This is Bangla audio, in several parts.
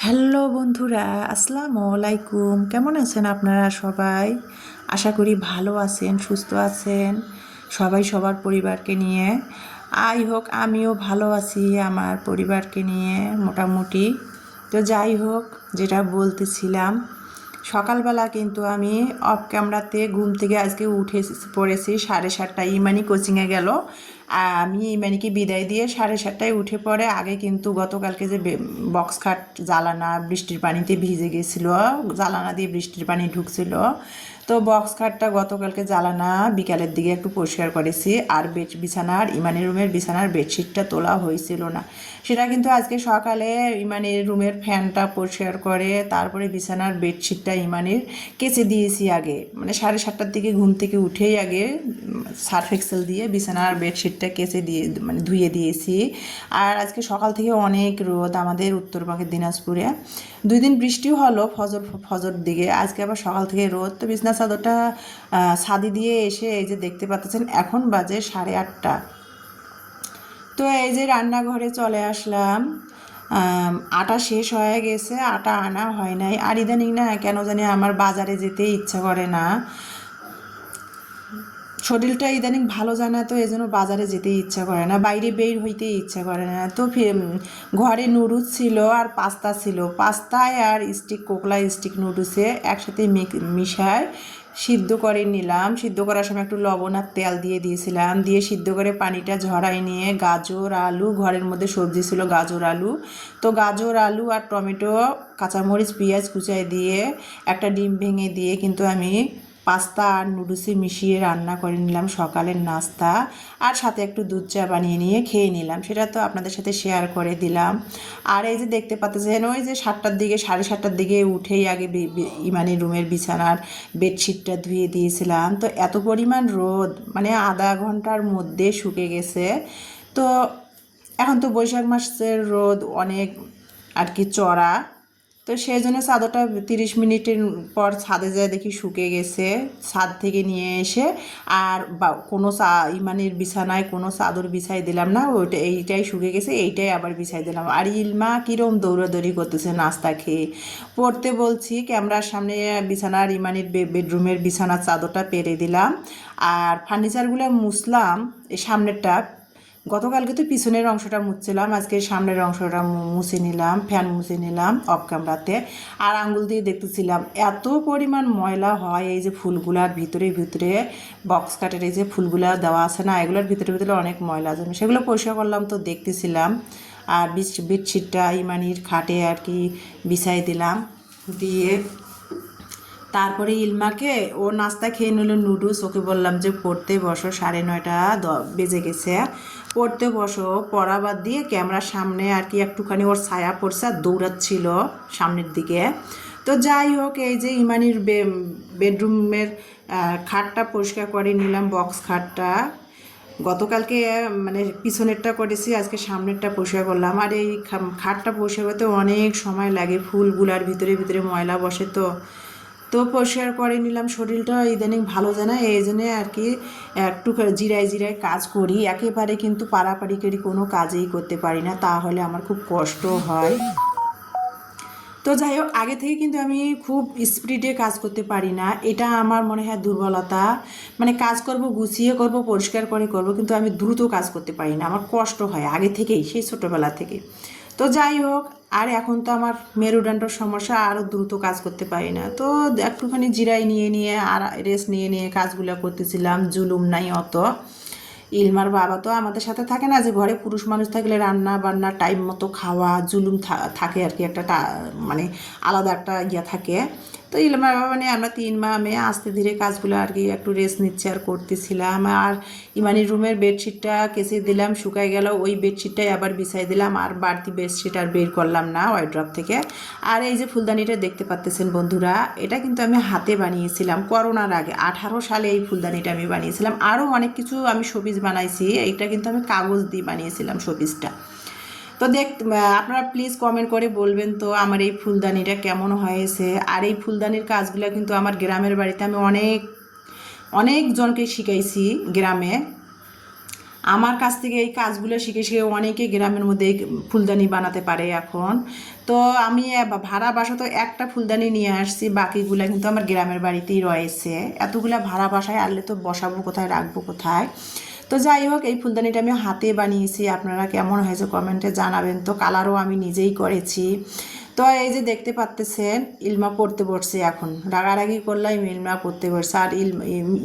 হ্যালো বন্ধুরা, আসসালামু আলাইকুম। কেমন আছেন আপনারা সবাই? আশা করি ভালো আছেন, সুস্থ আছেন, সবাই সবার পরিবারকে নিয়ে। হোক আমিও ভালো আছি আমার পরিবারকে নিয়ে মোটামুটি। তো যাই হোক, যেটা বলতেছিলাম, সকালবেলা কিন্তু আমি অফ ক্যামেরাতে ঘুম থেকে আজকে উঠে পড়েছি 7:30টায়। ইমানি কোচিংয়ে গেল, আমি ইমানিকে বিদায় দিয়ে 7:30টায় উঠে পড়ে। আগে কিন্তু গতকালকে যে বক্স খাট জ্বালানা বৃষ্টির পানিতে ভিজে গেছিলো, জ্বালানা দিয়ে বৃষ্টির পানি ঢুকছিল, তো বক্স খাটটা গতকালকে জ্বালানা বিকালের দিকে একটু পরিষ্কার করেছি। আর বিছানার ইমানের রুমের বিছানার বেডশিটটা তোলা হয়েছিল না, সেটা কিন্তু আজকে সকালে ইমানের রুমের ফ্যানটা পরিষ্কার করে তারপরে বিছানার বেডশিটটা ইমানের কেচে দিয়েছি। আগে মানে 7:30টার দিকে ঘুম থেকে উঠেই আগে সার্ফ এক্সেল দিয়ে বিছানার বেডশিটটা কেচে দিয়ে মানে ধুয়ে দিয়েছি। আর আজকে সকাল থেকে অনেক রোদ আমাদের উত্তরবঙ্গের দিনাজপুরে। 2 দিন বৃষ্টিও হলো ফজর ফজর দিকে, আজকে আবার সকাল থেকে রোদ। তো বিছনা চাদরটা ছাদি দিয়ে এসে এই যে দেখতে পাচ্ছেন এখন বাজে 8:30। তো এই যে রান্নাঘরে চলে আসলাম। আটা শেষ হয়ে গেছে, আটা আনা হয় নাই। আর ইদানিং না কেন জানি আমার বাজারে যেতে ইচ্ছা করে না, শরীরটা ইদানিং ভালো যায় না, তো এই জন্য বাজারে যেতে ইচ্ছা করে না, বাইরে বের হইতে ইচ্ছা করে না। তো ঘরে নুডলস ছিল আর পাস্তা ছিল, পাস্তায় আর কোকলা স্টিক নুডলসে একসাথে মিশায় সিদ্ধ করে নিলাম। সিদ্ধ করার সময় একটু লবণ আর তেল দিয়ে দিয়েছিলাম, দিয়ে সিদ্ধ করে পানিটা ঝরাই নিয়ে গাজর আলু, ঘরের মধ্যে সবজি ছিল গাজর আলু, তো গাজর আলু আর টমেটো কাঁচামরিচ পেঁয়াজ কুচাই দিয়ে একটা ডিম ভেঙে দিয়ে কিন্তু আমি পাস্তা আর নুডলসে মিশিয়ে রান্না করে নিলাম সকালের নাস্তা। আর সাথে একটু দুধ চা বানিয়ে নিয়ে খেয়ে নিলাম, সেটা তো আপনাদের সাথে শেয়ার করে দিলাম। আর এই যে দেখতে পাচ্ছেন ওই যে 7টার দিকে 7:30টার দিকে উঠেই আগে ইমানের রুমের বিছানার বেডশিটটা ধুয়ে দিয়েছিলাম। তো এত পরিমাণ রোদ, মানে আধা ঘন্টার মধ্যে শুকে গেছে। তো এখন তো বৈশাখ মাসের রোদ অনেক আর কি চড়া, তো সেই জন্য চাদরটা 30 মিনিটের পর ছাদে যায় দেখি শুকে গেছে। ছাদ থেকে নিয়ে এসে আর কোনো ইমানের বিছানায় কোনো চাদর বিছাই দিলাম না, ওইটা এইটাই শুকে গেছে, এইটাই আবার বিছাই দিলাম। আর ইলমা কীরকম দৌড়াদৌড়ি করতেছে নাস্তা খেয়ে। পড়তে বলছি ক্যামেরার সামনে বিছানার ইমানের বেডরুমের বিছানার চাদরটা পেরে দিলাম। আর ফার্নিচারগুলো মুছলাম, এই সামনেরটা। গতকালকে তো পিছনের অংশটা মুছছিলাম, আজকে সামনের অংশটা মুছে নিলাম, ফ্যান মুছে নিলাম অফ ক্যামেরাতে। আর আঙ্গুল দিয়ে দেখতেছিলাম এত পরিমাণ ময়লা হয় এই যে ফুলগুলার ভিতরে ভিতরে, বক্স কাটের এই যে ফুলগুলা দেওয়া আছে না, এগুলোর ভিতরে ভিতরে অনেক ময়লা জমে, সেগুলো পরিষ্কার করলাম তো দেখতেছিলাম। আর বেডশিটটা ইমানির খাটে আর কি বিছাই দিলাম, দিয়ে তারপরে ইলমাকে ও নাস্তা খেয়ে নিল নুডলস। ওকে বললাম যে পড়তে বসো, 9:30 বেজে গেছে, পড়তে বসো। পড়া বাদ দিয়ে ক্যামেরার সামনে আর কি একটুখানি ওর ছায়া পড়ছে আর দৌড়াচ্ছিল সামনের দিকে। তো যাই হোক, এই যে ইমানির বেডরুমের খাটটা পরিষ্কার করে নিলাম, বক্স খাটটা। গতকালকে মানে পিছনেরটা করেছি, আজকে সামনেরটা পরিষ্কার করলাম। আর এই খাটটা পরিষ্কার করতে অনেক সময় লাগে, ফুলগুলার ভিতরে ভিতরে ময়লা বসে, তো তো পরিষ্কার করে নিলাম। শরীরটা ইদানিং ভালো যায় না, এই জন্যে আর কি একটু জিরায় জিরায় কাজ করি, একেবারে কিন্তু পাড়াপাড়ি করে কোনো কাজেই করতে পারি না, তাহলে আমার খুব কষ্ট হয়। তো যাই হোক, আগে থেকে কিন্তু আমি খুব স্পিডে কাজ করতে পারি না, এটা আমার মনে হয় দুর্বলতা। মানে কাজ করব, গুছিয়ে করব, পরিষ্কার করে করব, কিন্তু আমি দ্রুত কাজ করতে পারি না, আমার কষ্ট হয় আগে থেকেই, সেই ছোটোবেলা থেকে। তো যাই হোক, আর এখন তো আমার মেরুদণ্ডের সমস্যা, আরও দ্রুত কাজ করতে পারি না। তো একটুখানি জিরাই নিয়ে নিয়ে আর রেস্ট নিয়ে নিয়ে কাজগুলো করতেছিলাম, জুলুম নাই অত। ইলমার বাবা তো আমাদের সাথে থাকে না, যে ঘরে পুরুষ মানুষ থাকলে রান্না বান্না টাইম মতো খাওয়া জুলুম থাকে আর কি, একটা মানে আলাদা একটা ইয়ে থাকে। তো ইলমার বাবা মানে আমরা 3 মা মেয়ে আস্তে ধীরে কাজগুলো আর কি একটু রেস্ট নিচ্ছে আর করতেছিলাম। আর ইমানির রুমের বেডশিটটা কেচে দিলাম, শুকাই গেল, ওই বেডশিটটাই আবার বিছাই দিলাম, আর বাড়তি বেডশিট আর বের করলাম না ওয়ার্ড্রপ থেকে। আর এই যে ফুলদানিটা দেখতে পাচ্তেছেন বন্ধুরা, এটা কিন্তু আমি হাতে বানিয়েছিলাম করোনার আগে, 18 সালে এই ফুলদানিটা আমি বানিয়েছিলাম। আরও অনেক কিছু আমি শোপিস বানাইছি, এইটা কিন্তু আমি কাগজ দিয়ে বানিয়েছিলাম শোপিসটা। তো আপনারা প্লিজ কমেন্ট করে বলবেন তো আমার এই ফুলদানিটা কেমন হয়েছে। আর এই ফুলদানির কাজগুলো কিন্তু আমার গ্রামের বাড়িতে আমি অনেক অনেক জনকে শিখাইছি গ্রামে। আমার কাছ থেকে এই কাজগুলো শিখে শিখে অনেকে গ্রামের মধ্যে এই ফুলদানি বানাতে পারে এখন। তো আমি ভাড়া বাসা তো একটা ফুলদানি নিয়ে আসছি, বাকিগুলো কিন্তু আমার গ্রামের বাড়িতেই রয়েছে। এতগুলা ভাড়া বাসায় আনলে তো বসাবো কোথায়, রাখবো কোথায়। তো যাই হোক, এই ফুলদানিটা আমি হাতে বানিয়েছি। আপনারা কেমন হয়েছে কমেন্টে জানাবেন। তো কালারও আমি নিজেই করেছি। তো এই যে দেখতে পাচ্তেছেন, ইলমা পড়তে বসছে এখন। রাগারাগি করলাম, ইলমা পড়তে বসছে। আর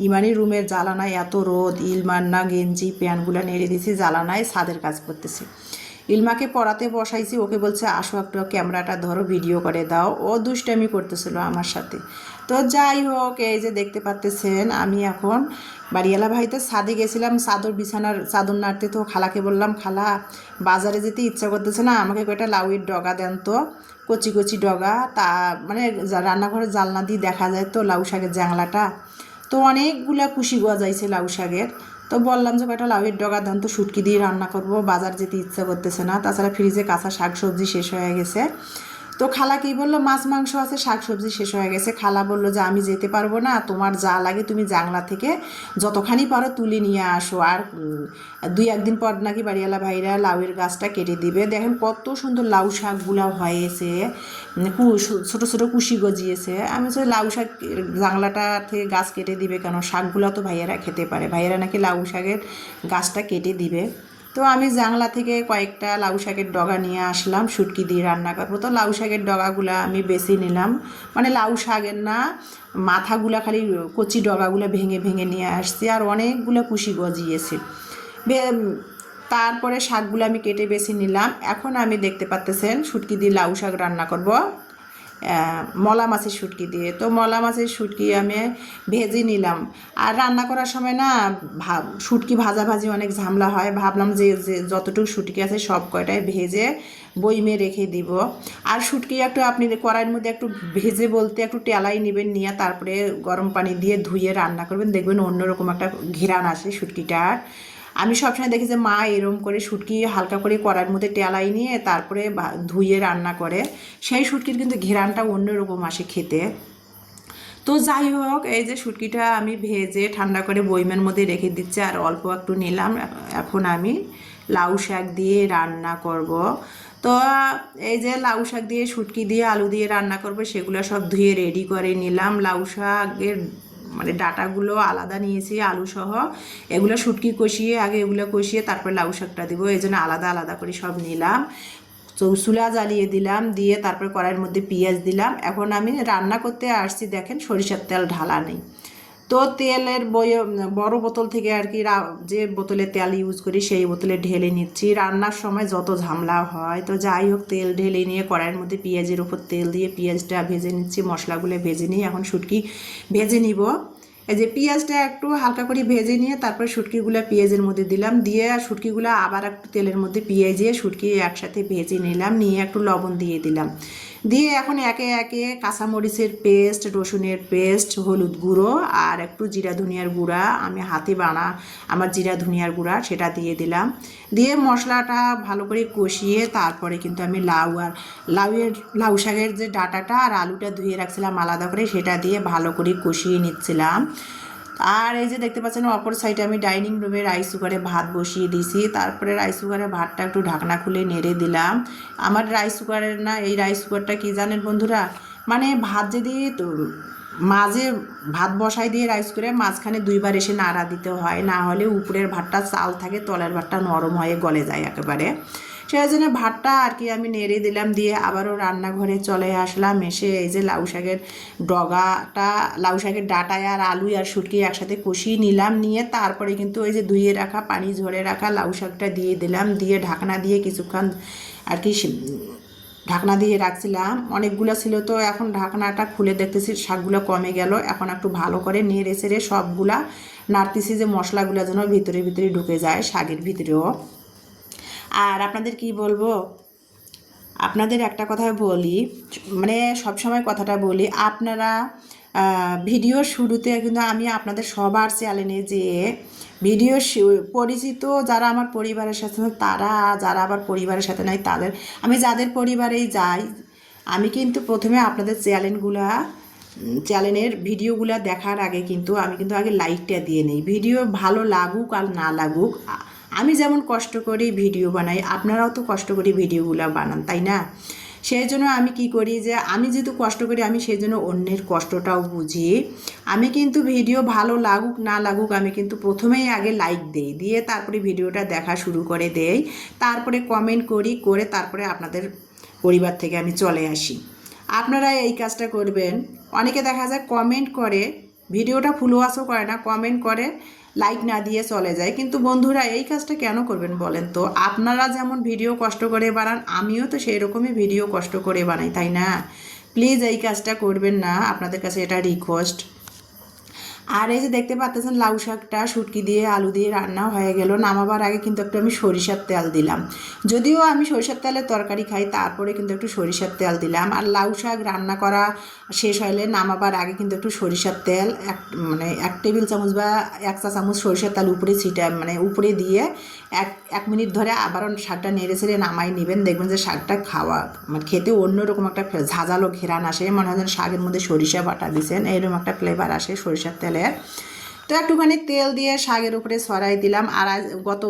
ইমানি রুমের জ্বালানায় এত রোদ, ইলমার না গেঞ্জি প্যান্টগুলো নেড়ে দিয়েছি, জ্বালানায় ছাদের কাজ করতেছে। ইলমাকে পড়াতে বসাইছি, ওকে বলছে আসো একটু ক্যামেরাটা ধরো, ভিডিও করে দাও। ও দুষ্টামি করতেছিল আমার সাথে। তো যাই হোক, এই যে দেখতে পাচ্তেছেন, আমি এখন বাড়িওয়ালা ভাইতে ছাদে গেছিলাম বিছানার চাদর নাড়তে। তো খালাকে বললাম, খালা বাজারে যেতে ইচ্ছা করতেছে না, আমাকে কয়টা লাউয়ের ডগা দেন তো, কচি কচি ডগা। তা মানে রান্নাঘরের জানলা দিয়ে দেখা যায় তো লাউ শাকের জাংলাটা। তো অনেকগুলা কুশি গজাইছে লাউ শাকের। তো বললাম যে কয়টা লাউয়ের ডগা দেন তো, শুটকি দিয়ে রান্না করব, বাজার যেতে ইচ্ছা করতেছে না। তাছাড়া ফ্রিজে কাঁচা শাক সবজি শেষ হয়ে গেছে। তো খালা কি বললো, মাছ মাংস আছে, শাক সবজি শেষ হয়ে গেছে। খালা বললো যে আমি যেতে পারবো না, তোমার যা লাগে তুমি জাংলা থেকে যতখানি পারো তুলে নিয়ে আসো। আর 2-1 দিন পর নাকি বাড়িওয়ালা ভাইরা লাউয়ের গাছটা কেটে দিবে। দেখেন কত সুন্দর লাউ শাকগুলা হয়েছে, ছোটো ছোটো কুশি গজিয়েছে। আমি তো লাউ শাক জাংলাটা থেকে গাছ কেটে দিবে কেন, শাকগুলো তো ভাইয়েরা খেতে পারে। ভাইয়েরা নাকি লাউ শাকের গাছটা কেটে দিবে। তো আমি জাংলা থেকে কয়েকটা লাউ শাকের ডগা নিয়ে আসলাম, শুটকি দিয়ে রান্না করবো। তো লাউ শাকের ডগাগুলো আমি বেছে নিলাম, মানে লাউ শাকের না, মাথাগুলা খালি কচি ডগাগুলো ভেঙে ভেঙে নিয়ে আসছি। আর অনেকগুলো কুশি গজিয়েছে। তারপরে শাকগুলো আমি কেটে বেছে নিলাম। এখন আমি দেখতে পাচ্তেছেন শুটকি দিয়ে লাউ শাক রান্না করব, মলা মাছের শুটকি দিয়ে। তো মলা মাছের শুটকি আমি ভেজে নিলাম। আর রান্না করার সময় না শুটকি ভাজাভাজি অনেক ঝামেলা হয়, ভাবলাম যে যতটুকু শুটকি আছে সব কয়টাই ভেজে বইমে রেখে দিব। আর শুটকি একটু আপনি কড়াইয়ের মধ্যে একটু ভেজে বলতে একটু টেলাই নেবেন, নিয়ে তারপরে গরম পানি দিয়ে ধুয়ে রান্না করবেন, দেখবেন অন্যরকম একটা ঘেরান আসে শুটকিটার। আমি সবসময় দেখি যে মা এরম করে শুটকি হালকা করে কড়াইয়ের মধ্যে টেলাই নিয়ে তারপরে ধুয়ে রান্না করে, সেই শুটকির কিন্তু ঘেরানটা অন্যরকম আসে খেতে। তো যাই হোক, এই যে শুটকিটা আমি ভেজে ঠান্ডা করে বইমের মধ্যে রেখে দিচ্ছি। আর অল্প একটু নিলাম, এখন আমি লাউ শাক দিয়ে রান্না করব। তো এই যে লাউ শাক দিয়ে শুটকি দিয়ে আলু দিয়ে রান্না করব, সেগুলো সব ধুয়ে রেডি করে নিলাম। লাউ শাকের মানে ডাটাগুলো আলাদা নিয়েছি আলু সহ, এগুলো শুটকি কষিয়ে আগে এগুলো কষিয়ে তারপরে লাউ শাকটা দেবো, এই জন্য আলাদা আলাদা করে সব নিলাম। চুলা জ্বালিয়ে দিলাম, দিয়ে তারপরে কড়াইয়ের মধ্যে পেঁয়াজ দিলাম। এখন আমি রান্না করতে আসছি, দেখেন সরিষার তেল ঢালা নেই। তো তেলের বড় বোতল থেকে আর কি, যে বোতলে তেল ইউজ করি সেই বোতলে ঢেলে নিচ্ছি। রান্নার সময় যত ঝামেলা হয়, তো যাই হোক তেল ঢেলে নিয়ে কড়াইয়ের মধ্যে পেঁয়াজের উপর তেল দিয়ে পেঁয়াজটা ভেজে নিচ্ছি, মশলাগুলো ভেজে নিয়ে এখন শুটকি ভেজে নিব। এই যে পেঁয়াজটা একটু হালকা করে ভেজে নিয়ে তারপরে শুটকিগুলো পেঁয়াজের মধ্যে দিলাম, দিয়ে শুটকিগুলো আবার একটু তেলের মধ্যে পেঁয়াজে শুটকি একসাথে ভেজে নিলাম, নিয়ে একটু লবণ দিয়ে দিলাম। দিয়ে এখন একে একে কাঁচামরিচের পেস্ট, রসুনের পেস্ট, হলুদ গুঁড়ো আর একটু জিরা ধনিয়ার গুঁড়া, আমি হাতে বানা আমার জিরা ধনিয়ার গুঁড়া, সেটা দিয়ে দিলাম। দিয়ে মশলাটা ভালো করে কষিয়ে তারপরে কিন্তু আমি লাউ শাকের যে ডাঁটাটা আর আলুটা ধুয়ে রাখছিলাম আলাদা করে, সেটা দিয়ে ভালো করে কষিয়ে নিচ্ছিলাম। আর এই যে দেখতে পাচ্ছেন অপর সাইডে আমি ডাইনিং রুমে রাইস কুকারে ভাত বসিয়ে দিয়েছি। তারপরে রাইস কুকারে ভাতটা একটু ঢাকনা খুলে নেড়ে দিলাম। আমার রাইস কুকারের না, এই রাইস কুকারটা কী জানেন বন্ধুরা, মানে ভাত যদি মাঝে ভাত বসাই দিয়ে রাইস করে মাঝখানে 2বার এসে নাড়া দিতে হয়, না হলে উপরের ভাতটা চাল থাকে, তলের ভাতটা নরম হয়ে গলে যায় একেবারে। সেই জন্য ভাতটা আর কি আমি নেড়ে দিলাম, দিয়ে আবারও রান্নাঘরে চলে আসলাম। এসে এই যে লাউ শাকের ডাঁটায় আর আলু আর শুটকি একসাথে কষিয়ে নিলাম, নিয়ে তারপরে কিন্তু ওই যে ধুয়ে রাখা পানি ঝরে রাখা লাউ শাকটা দিয়ে দিলাম, দিয়ে ঢাকনা দিয়ে কিছুক্ষণ আর কি ঢাকনা দিয়ে রাখছিলাম। অনেকগুলো ছিল, তো এখন ঢাকনাটা খুলে দেখতেছি শাকগুলো কমে গেল। এখন একটু ভালো করে নেড়ে চেড়ে সবগুলা নাড়তেছি, যে মশলাগুলো যেন ভিতরে ভিতরে ঢুকে যায় শাকের ভিতরেও। আর আপনাদের কি বলবো, আপনাদের একটা কথা বলি, মানে সবসময় কথাটা বলি, আপনারা ভিডিওর শুরুতে কিন্তু আমি আপনাদের সবার চ্যানেলে যে ভিডিও পরিচিত যারা আমার পরিবারের সাথে, তারা যারা আবার পরিবারের সাথে নাই তাদের, আমি যাদের পরিবারেই যাই, আমি কিন্তু প্রথমে আপনাদের চ্যানেলের ভিডিওগুলো দেখার আগে কিন্তু আমি কিন্তু আগে লাইকটা দিয়ে নিই। ভিডিও ভালো লাগুক আর না লাগুক, আমি যেমন কষ্ট করে ভিডিও বানাই, আপনারাও তো কষ্ট করে ভিডিওগুলো বানান, তাই না? সেই জন্য আমি কি করি যে আমি যেহেতু কষ্ট করি, আমি সেই জন্য অন্যের কষ্টটাও বুঝি। আমি কিন্তু ভিডিও ভালো লাগুক না লাগুক, আমি কিন্তু প্রথমেই আগে লাইক দেই, দিয়ে তারপরে ভিডিওটা দেখা শুরু করে দেই, তারপরে কমেন্ট করি, করে তারপরে আপনাদের পরিবার থেকে আমি চলে আসি। আপনারা এই কাজটা করবেন। অনেকে দেখা যায় কমেন্ট করে, ভিডিওটা ফলোয়ার্সও করে না, কমেন্ট করে, লাইক না দিয়ে চলে যায়। কিন্তু বন্ধুরা এই কাজটা কেন করবেন বলেন তো? আপনারা যেমন ভিডিও কষ্ট করে বানান, আমিও তো সেই রকমই ভিডিও কষ্ট করে বানাই, তাই না? প্লিজ এই কাজটা করবেন না, আপনাদের কাছে এটা রিকোয়েস্ট। আর এই যে দেখতে পাচ্ছেন লাউ শাকটা শুটকি দিয়ে আলু দিয়ে রান্না হয়ে গেল। নামাবার আগে কিন্তু একটু আমি সরিষার তেল দিলাম। যদিও আমি সরিষার তেলের তরকারি খাই, তারপরে কিন্তু একটু সরিষার তেল দিলাম। আর লাউ শাক রান্না করা শেষ হলে নামাবার আগে কিন্তু একটু সরিষার তেল মানে 1 টেবিল চামচ বা 1 চা চামচ সরিষার তেল উপরে উপরে দিয়ে এক মিনিট ধরে আবারও শাকটা নেড়ে ছেড়ে নামাই নেবেন। দেখবেন যে শাকটা খেতে অন্যরকম একটা ঝাঁঝালো ঘেরান আসে, মনে হয় যেন শাকের মধ্যে সরিষা বাটা দিয়েছেন, এইরকম একটা ফ্লেভার আসে সরিষার তেলে। তো একটুখানি তেল দিয়ে শাকের উপরে ছড়াই দিলাম। আর গত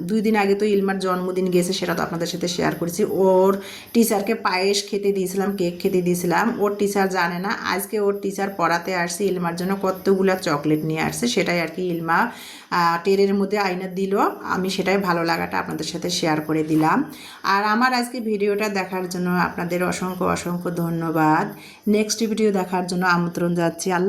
2 দিন আগে তো ইলমার জন্মদিন গেছে, সেটা তো আপনাদের সাথে শেয়ার করেছি। ওর টিচারকে পায়েস খেতে দিয়েছিলাম, কেক খেতে দিয়েছিলাম। ওর টিচার জানে না, আজকে ওর টিচার পড়াতে আসছে, ইলমার জন্য কতগুলো চকলেট নিয়ে আসছে, সেটাই আর কি ইলমা টেরের মধ্যে আইনা দিল। আমি সেটাই ভালো লাগাটা আপনাদের সাথে শেয়ার করে দিলাম। আর আমার আজকে ভিডিওটা দেখার জন্য আপনাদের অসংখ্য অসংখ্য ধন্যবাদ। নেক্সট ভিডিও দেখার জন্য আমন্ত্রণ যাচ্ছি। আল্লাহ।